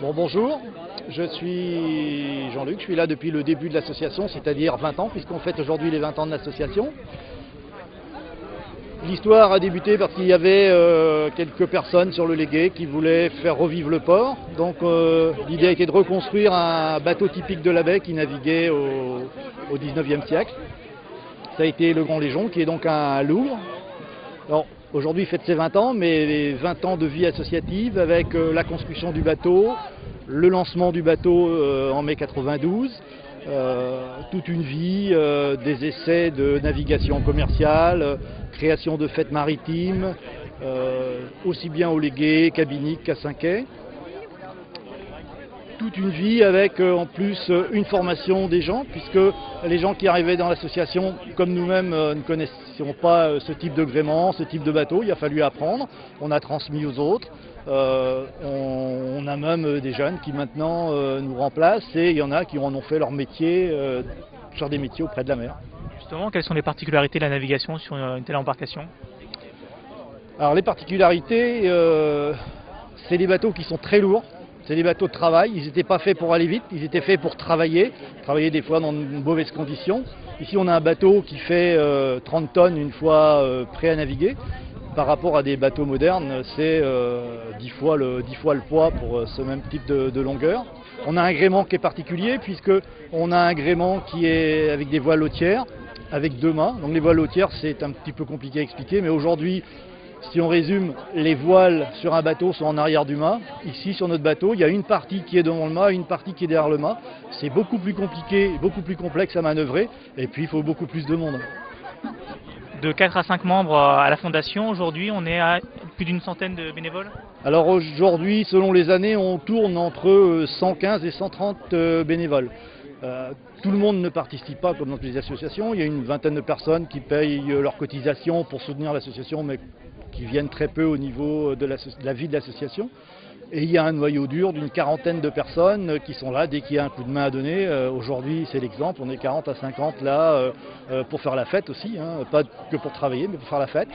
Bon, bonjour, je suis Jean-Luc, je suis là depuis le début de l'association, c'est-à-dire 20 ans, puisqu'on fête aujourd'hui les 20 ans de l'association. L'histoire a débuté parce qu'il y avait quelques personnes sur le Légué qui voulaient faire revivre le port. Donc l'idée a été de reconstruire un bateau typique de la baie qui naviguait au 19e siècle. Ça a été le Grand Légion, qui est donc un louvre. Alors, aujourd'hui, il fête ses 20 ans, mais les 20 ans de vie associative avec la construction du bateau, le lancement du bateau en mai 92, toute une vie, des essais de navigation commerciale, création de fêtes maritimes, aussi bien au Légué qu'à Binic qu'à Saint-Quay. Toute une vie avec en plus une formation des gens, puisque les gens qui arrivaient dans l'association, comme nous-mêmes, ne connaissions pas ce type de gréement, ce type de bateau. Il a fallu apprendre, on a transmis aux autres. On a même des jeunes qui maintenant nous remplacent et il y en a qui en ont fait leur métier, sur des métiers auprès de la mer. Justement, quelles sont les particularités de la navigation sur une telle embarcation? Alors les particularités, c'est des bateaux qui sont très lourds. C'est des bateaux de travail, ils n'étaient pas faits pour aller vite, ils étaient faits pour travailler des fois dans de mauvaises conditions. Ici on a un bateau qui fait 30 tonnes une fois prêt à naviguer. Par rapport à des bateaux modernes, c'est 10 fois le poids pour ce même type de longueur. On a un gréement qui est particulier puisqu'on a un gréement qui est avec des voiles lautières, avec 2 mâts. Donc les voiles lautières c'est un petit peu compliqué à expliquer, mais aujourd'hui, si on résume, les voiles sur un bateau sont en arrière du mât. Ici, sur notre bateau, il y a une partie qui est devant le mât et une partie qui est derrière le mât. C'est beaucoup plus compliqué, beaucoup plus complexe à manœuvrer. Et puis, il faut beaucoup plus de monde. De 4 à 5 membres à la fondation, aujourd'hui, on est à plus d'une centaine de bénévoles? Alors aujourd'hui, selon les années, on tourne entre 115 et 130 bénévoles. Tout le monde ne participe pas comme dans les associations. Il y a une vingtaine de personnes qui payent leurs cotisations pour soutenir l'association, mais qui viennent très peu au niveau de la vie de l'association. Et il y a un noyau dur d'une quarantaine de personnes qui sont là dès qu'il y a un coup de main à donner. Aujourd'hui, c'est l'exemple, on est 40 à 50 là pour faire la fête aussi, hein, pas que pour travailler, mais pour faire la fête.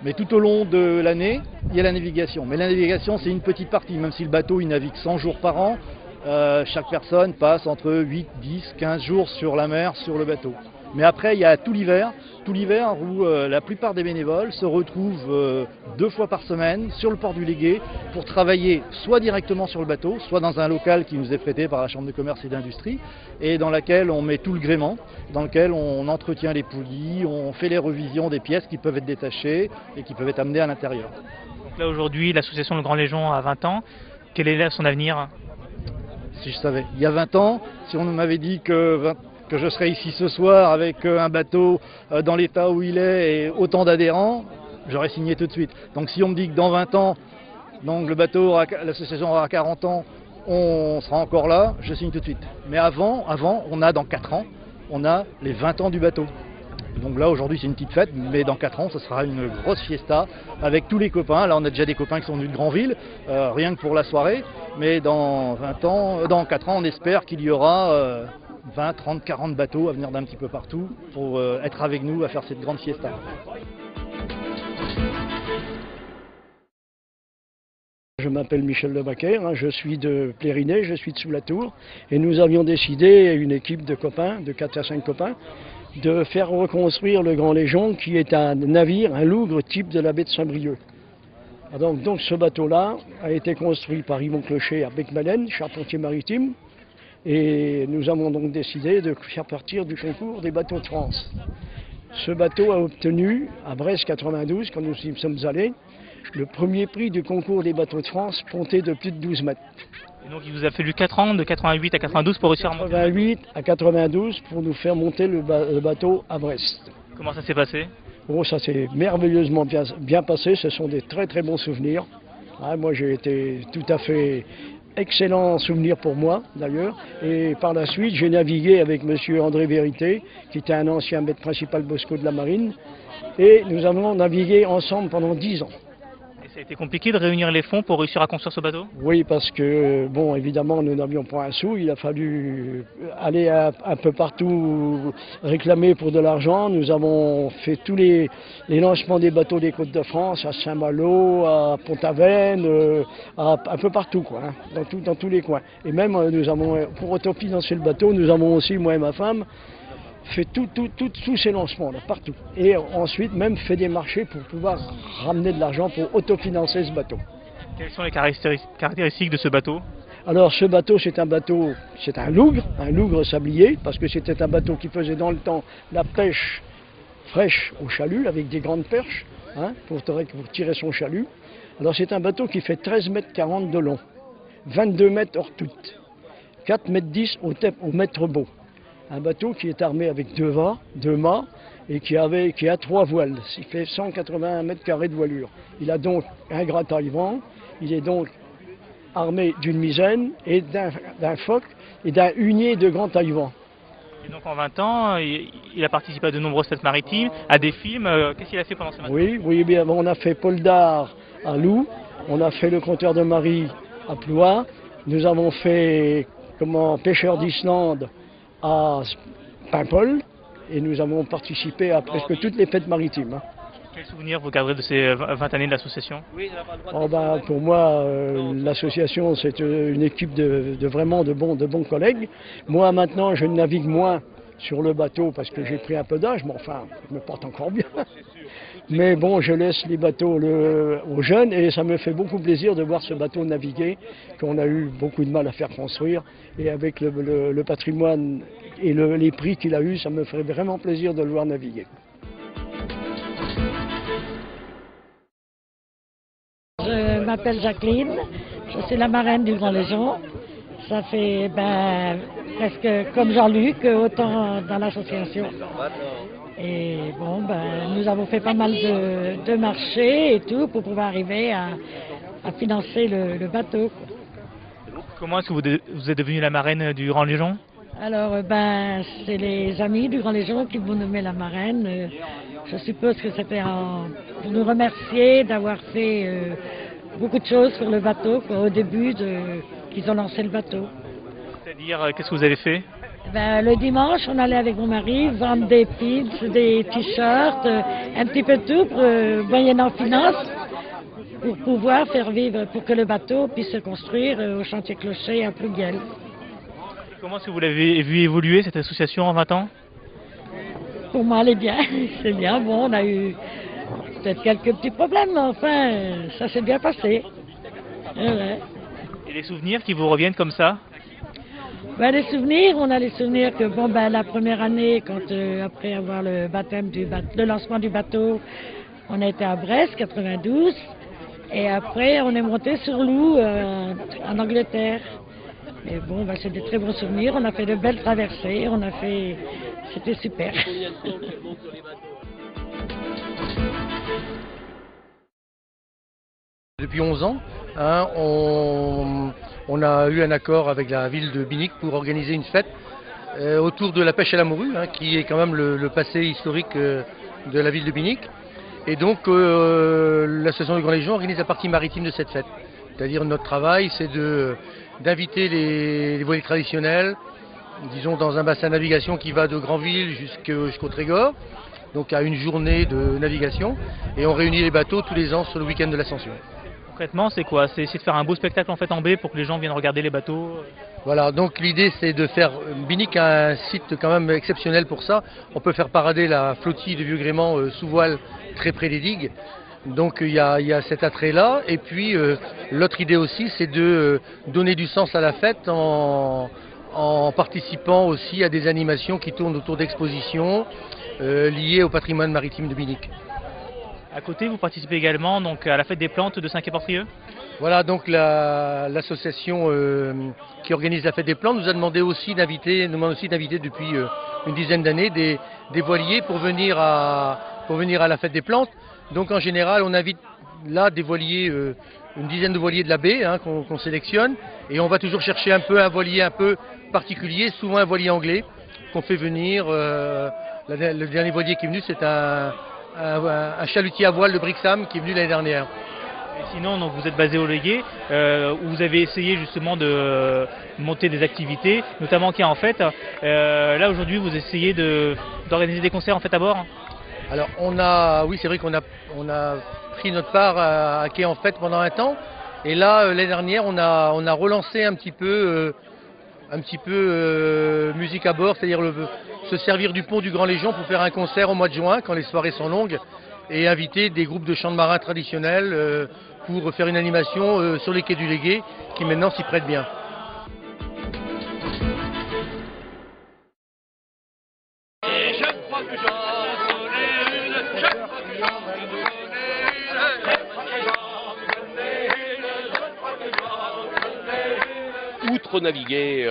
Mais tout au long de l'année, il y a la navigation. Mais la navigation, c'est une petite partie, même si le bateau il navigue 100 jours par an, chaque personne passe entre 8, 10, 15 jours sur la mer, sur le bateau. Mais après, il y a tout l'hiver où la plupart des bénévoles se retrouvent 2 fois par semaine sur le port du Légué pour travailler soit directement sur le bateau, soit dans un local qui nous est prêté par la Chambre de commerce et d'industrie et dans laquelle on met tout le gréement, dans lequel on entretient les poulies, on fait les revisions des pièces qui peuvent être détachées et qui peuvent être amenées à l'intérieur. Donc là aujourd'hui, l'association Le Grand Légion a 20 ans. Quel est son avenir? Si je savais, il y a 20 ans, si on m'avait dit que je serais ici ce soir avec un bateau dans l'état où il est et autant d'adhérents, j'aurais signé tout de suite. Donc si on me dit que dans 20 ans, donc l'association aura 40 ans, on sera encore là, je signe tout de suite. Mais avant, on a dans 4 ans, on a les 20 ans du bateau. Donc là aujourd'hui c'est une petite fête, mais dans 4 ans ce sera une grosse fiesta avec tous les copains. Là on a déjà des copains qui sont venus de Granville, rien que pour la soirée. Mais dans 4 ans on espère qu'il y aura 20, 30, 40 bateaux à venir d'un petit peu partout pour être avec nous à faire cette grande fiesta. Je m'appelle Michel Lebaquer, je suis de Plériné, je suis de Sous-la-Tour et nous avions décidé, une équipe de copains, de 4 à 5 copains, de faire reconstruire le Grand Légion qui est un navire, un lougre type de la baie de Saint-Brieuc. Donc ce bateau-là a été construit par Yvon Clocher à Bec-Malène, charpentier maritime, et nous avons donc décidé de faire partir du concours des bateaux de France. Ce bateau a obtenu, à Brest 92, quand nous y sommes allés, le premier prix du concours des bateaux de France, ponté de plus de 12 mètres. Et donc il vous a fallu 4 ans, de 88 à 92 pour réussir à monter? 88 à 92 pour nous faire monter le bateau à Brest. Comment ça s'est passé? Oh, ça s'est merveilleusement bien passé, ce sont des très très bons souvenirs. Moi j'ai été tout à fait excellent souvenir pour moi d'ailleurs. Et par la suite j'ai navigué avec monsieur André Vérité, qui était un ancien maître principal Bosco de la Marine. Et nous avons navigué ensemble pendant 10 ans. Ça a été compliqué de réunir les fonds pour réussir à construire ce bateau? Oui, parce que, bon, évidemment, nous n'avions pas un sou. Il a fallu aller un peu partout réclamer pour de l'argent. Nous avons fait tous les lancements des bateaux des Côtes-de-France, à Saint-Malo, à Pont-Aven, un peu partout, quoi, hein, dans tous les coins. Et même, nous avons, pour autofinancer le bateau, nous avons aussi, moi et ma femme, fait tous ces lancements-là, partout. Et ensuite, même fait des marchés pour pouvoir ramener de l'argent pour autofinancer ce bateau. Quelles sont les caractéristiques de ce bateau? Alors, ce bateau, c'est un lougre sablier, parce que c'était un bateau qui faisait dans le temps la pêche fraîche au chalut, avec des grandes perches, hein, pour tirer son chalut. Alors, c'est un bateau qui fait 13,40 m de long, 22 mètres hors toute, 4,10 m au mètre beau. Un bateau qui est armé avec deux mâts et qui a 3 voiles. Il fait 181 mètres carrés de voilure. Il a donc un grattage-vent. Il est donc armé d'une misaine et d'un foc et d'un hunier de grand taille-vent. Et donc en 20 ans, il a participé à de nombreuses fêtes maritimes, à des films. Qu'est-ce qu'il a fait pendant ces 20 ans? Oui, bien, on a fait Paul d'Arc à Loup, on a fait Le Conteur de Marie à Ploie, nous avons fait Pêcheur d'Islande à Paimpol, et nous avons participé à presque toutes les fêtes maritimes. Quels souvenirs vous garderez de ces 20 années de l'association? Pour moi, l'association, c'est une équipe vraiment de bons collègues. Moi, maintenant, je navigue moins sur le bateau parce que j'ai pris un peu d'âge, mais enfin, je me porte encore bien. Mais bon, je laisse les bateaux aux jeunes et ça me fait beaucoup plaisir de voir ce bateau naviguer, qu'on a eu beaucoup de mal à faire construire. Et avec le patrimoine et les prix qu'il a eu, ça me ferait vraiment plaisir de le voir naviguer. Je m'appelle Jacqueline, je suis la marraine du Grand Légion. Ça fait presque comme Jean-Luc, autant dans l'association. Et bon, nous avons fait pas mal de marchés et tout pour pouvoir arriver à financer le bateau. Comment est-ce que vous êtes devenue la marraine du Grand Légion? Alors, c'est les amis du Grand Légion qui m'ont nommé la marraine. Je suppose que c'était pour nous remercier d'avoir fait beaucoup de choses sur le bateau au début qu'ils ont lancé le bateau. C'est-à-dire, qu'est-ce que vous avez fait? Le dimanche, on allait avec mon mari vendre des pins, des t-shirts, un petit peu tout, moyennant finance, pour pouvoir faire vivre, pour que le bateau puisse se construire au chantier Clocher à Plouguiel. Comment est-ce que vous l'avez vu évoluer, cette association, en 20 ans? Pour moi, elle est bien, c'est bien. Bon, on a eu peut-être quelques petits problèmes, mais enfin, ça s'est bien passé. Ouais. Et les souvenirs qui vous reviennent comme ça? Les souvenirs, on a les souvenirs que la première année, après avoir le lancement du bateau, on a été à Brest, 92, et après on est monté sur Loup, en Angleterre. Et bon, c'est des très bons souvenirs, on a fait de belles traversées, c'était super. Depuis 11 ans, on a eu un accord avec la ville de Binic pour organiser une fête autour de la pêche à la morue, qui est quand même le passé historique de la ville de Binic. Et donc l'association du Grand Légion organise la partie maritime de cette fête. C'est-à-dire notre travail, c'est d'inviter les voiliers traditionnels, disons dans un bassin de navigation qui va de Granville jusqu'au Trégor, donc à une journée de navigation, et on réunit les bateaux tous les ans sur le week-end de l'Ascension. Concrètement, c'est quoi? C'est essayer de faire un beau spectacle en fait en baie pour que les gens viennent regarder les bateaux? Voilà, donc l'idée c'est de faire Binic a un site quand même exceptionnel pour ça. On peut faire parader la flottille de vieux gréement sous voile très près des digues. Donc il y a cet attrait-là. Et puis l'autre idée aussi, c'est de donner du sens à la fête en participant aussi à des animations qui tournent autour d'expositions liées au patrimoine maritime de Binic. À côté, vous participez également donc, à la fête des plantes de Saint-Quay-Portrieux? Voilà, donc l'association qui organise la fête des plantes nous demande aussi d'inviter depuis une dizaine d'années des voiliers pour venir à la fête des plantes. Donc en général, on invite là des voiliers, une dizaine de voiliers de la baie qu'on sélectionne, et on va toujours chercher un voilier un peu particulier, souvent un voilier anglais qu'on fait venir. Le dernier voilier qui est venu, c'est un chalutier à voile de Brixham qui est venu l'année dernière. Et sinon, donc, vous êtes basé au Légué, où vous avez essayé justement de monter des activités, notamment qui en fait, là aujourd'hui vous essayez d'organiser des concerts en fait à bord. Alors oui, c'est vrai qu'on a pris notre part à Quai en Fête pendant un temps, et là l'année dernière on a relancé un petit peu musique à bord, c'est-à-dire se servir du pont du Grand Légion pour faire un concert au mois de juin quand les soirées sont longues, et inviter des groupes de chants de marins traditionnels pour faire une animation sur les quais du Légué qui maintenant s'y prête bien. Outre naviguer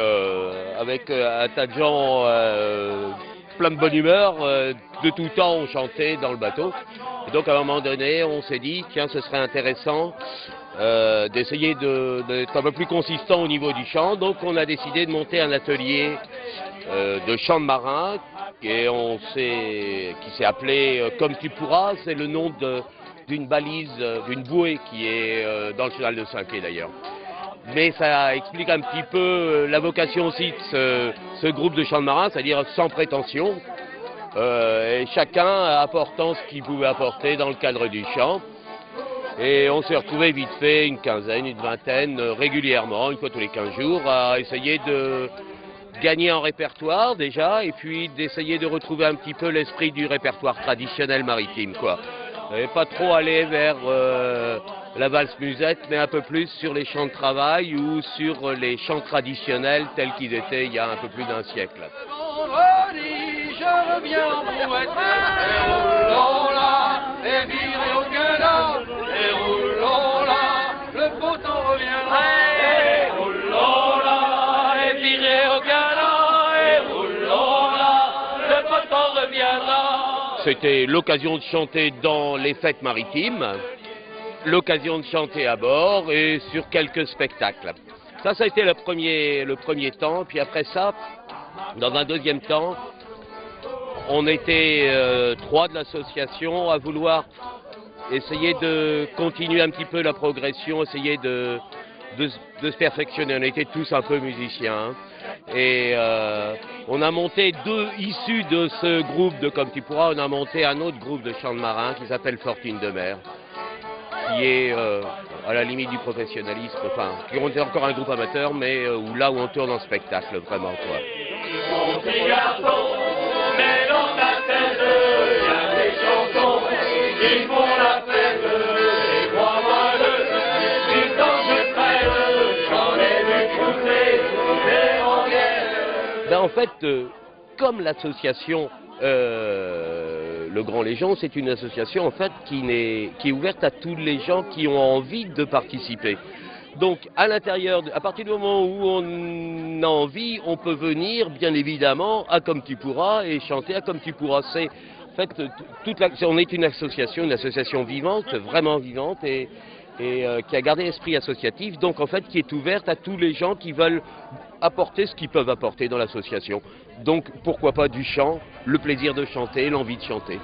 avec un tas de gens plein de bonne humeur, de tout temps on chantait dans le bateau. Et donc à un moment donné on s'est dit tiens ce serait intéressant d'essayer d'être un peu plus consistant au niveau du chant. Donc on a décidé de monter un atelier de chant de marin et qui s'est appelé Comme tu pourras. C'est le nom d'une balise, d'une bouée qui est dans le chenal de Saint-Quay d'ailleurs. Mais ça explique un petit peu la vocation aussi de ce groupe de chants de marins, c'est-à-dire sans prétention, et chacun apportant ce qu'il pouvait apporter dans le cadre du chant. Et on s'est retrouvés vite fait, une quinzaine, une vingtaine, régulièrement, une fois tous les 15 jours, à essayer de gagner en répertoire déjà, et puis d'essayer de retrouver un petit peu l'esprit du répertoire traditionnel maritime, quoi. Et pas trop aller vers la valse musette, mais un peu plus sur les chants de travail ou sur les chants traditionnels tels qu'ils étaient il y a un peu plus d'un siècle. Vendredi, je reviens en brouette, et roulons là, et virez au gueulard, et roulons là, le beau temps reviendra, et roulons là, et virez au gueulard, et roulons là, le beau temps reviendra. C'était l'occasion de chanter dans les fêtes maritimes, l'occasion de chanter à bord et sur quelques spectacles. Ça a été le premier temps. Puis après ça, dans un deuxième temps, on était 3 de l'association à vouloir essayer de continuer un petit peu la progression, essayer de se perfectionner. On était tous un peu musiciens. Et on a monté issus de ce groupe de Comme tu pourras, on a monté un autre groupe de chants de marins qui s'appelle Fortune de mer, qui est à la limite du professionnalisme, enfin, qui est encore un groupe amateur, mais là où on tourne en spectacle, vraiment, quoi. Petit garçon, mais dans ta tête, il y a des chansons qui font la fête, et crois-moi, du temps je traîne, j'en ai vu pousser des rengaines. Ben, en fait, comme l'association Le Grand Légion, c'est une association en fait qui est ouverte à tous les gens qui ont envie de participer. Donc à l'intérieur, à partir du moment où on a envie, on peut venir bien évidemment à Comme tu pourras et chanter à Comme tu pourras. C'est en fait on est une association vivante, vraiment vivante et qui a gardé l'esprit associatif, donc en fait qui est ouverte à tous les gens qui veulent apporter ce qu'ils peuvent apporter dans l'association. Donc pourquoi pas du chant, le plaisir de chanter, l'envie de chanter.